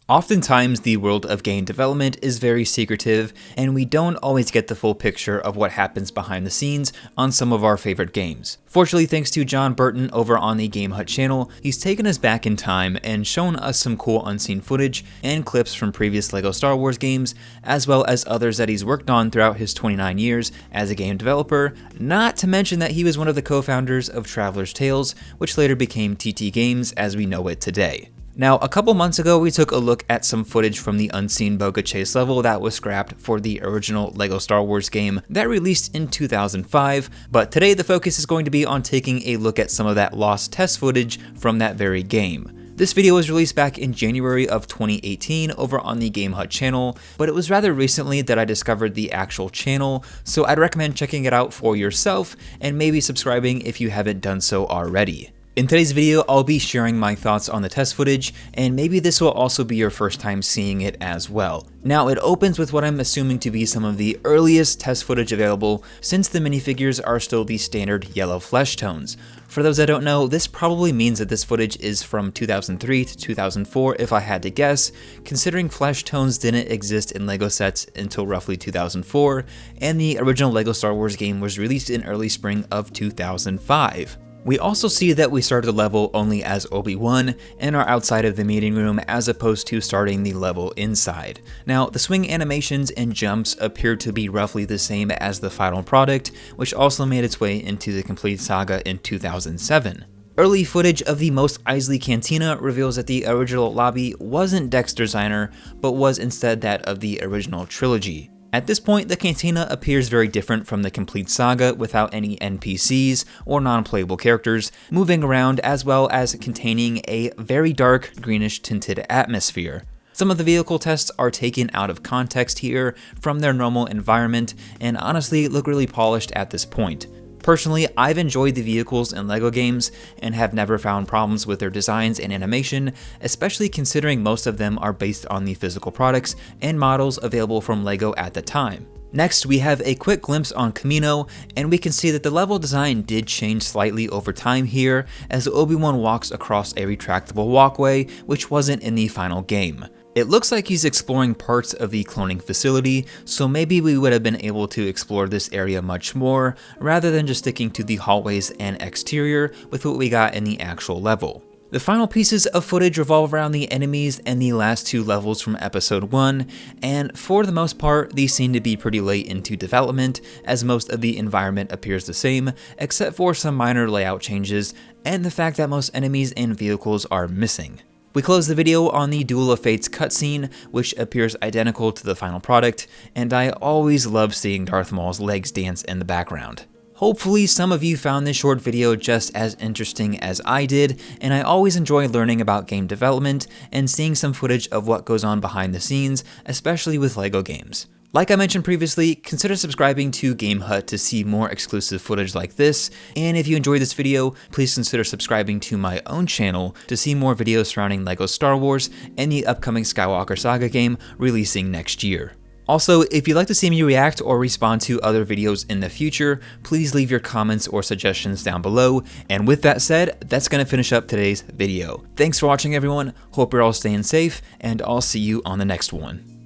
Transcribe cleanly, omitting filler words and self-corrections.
Oftentimes, the world of game development is very secretive, and we don't always get the full picture of what happens behind the scenes on some of our favorite games. Fortunately, thanks to John Burton over on the Game Hut channel, he's taken us back in time and shown us some cool unseen footage and clips from previous LEGO Star Wars games, as well as others that he's worked on throughout his 29 years as a game developer, not to mention that he was one of the co-founders of Traveler's Tales, which later became TT Games as we know it today. Now, a couple months ago, we took a look at some footage from the unseen Boga Chase level that was scrapped for the original LEGO Star Wars game that released in 2005, but today the focus is going to be on taking a look at some of that lost test footage from that very game. This video was released back in January of 2018 over on the Game Hut channel, but it was rather recently that I discovered the actual channel, so I'd recommend checking it out for yourself and maybe subscribing if you haven't done so already. In today's video, I'll be sharing my thoughts on the test footage, and maybe this will also be your first time seeing it as well. Now, it opens with what I'm assuming to be some of the earliest test footage available, since the minifigures are still the standard yellow flesh tones. For those that don't know, this probably means that this footage is from 2003 to 2004 if I had to guess, considering flesh tones didn't exist in LEGO sets until roughly 2004, and the original LEGO Star Wars game was released in early spring of 2005. We also see that we started the level only as Obi-Wan and are outside of the meeting room as opposed to starting the level inside. Now, the swing animations and jumps appear to be roughly the same as the final product, which also made its way into the complete saga in 2007. Early footage of the Mos Eisley Cantina reveals that the original lobby wasn't Deck's designer, but was instead that of the original trilogy. At this point, the cantina appears very different from the complete saga without any NPCs or non-playable characters moving around, as well as containing a very dark greenish tinted atmosphere. Some of the vehicle tests are taken out of context here from their normal environment and honestly look really polished at this point. Personally, I've enjoyed the vehicles in LEGO games and have never found problems with their designs and animation, especially considering most of them are based on the physical products and models available from LEGO at the time. Next, we have a quick glimpse on Kamino, and we can see that the level design did change slightly over time here, as Obi-Wan walks across a retractable walkway, which wasn't in the final game. It looks like he's exploring parts of the cloning facility, so maybe we would have been able to explore this area much more, rather than just sticking to the hallways and exterior with what we got in the actual level. The final pieces of footage revolve around the enemies and the last two levels from episode 1, and for the most part, these seem to be pretty late into development, as most of the environment appears the same, except for some minor layout changes, and the fact that most enemies and vehicles are missing. We close the video on the Duel of Fates cutscene, which appears identical to the final product, and I always love seeing Darth Maul's legs dance in the background. Hopefully some of you found this short video just as interesting as I did, and I always enjoy learning about game development and seeing some footage of what goes on behind the scenes, especially with LEGO games. Like I mentioned previously, consider subscribing to Game Hut to see more exclusive footage like this, and if you enjoyed this video, please consider subscribing to my own channel to see more videos surrounding LEGO Star Wars and the upcoming Skywalker Saga game releasing next year. Also, if you'd like to see me react or respond to other videos in the future, please leave your comments or suggestions down below, and with that said, that's going to finish up today's video. Thanks for watching everyone, hope you're all staying safe, and I'll see you on the next one.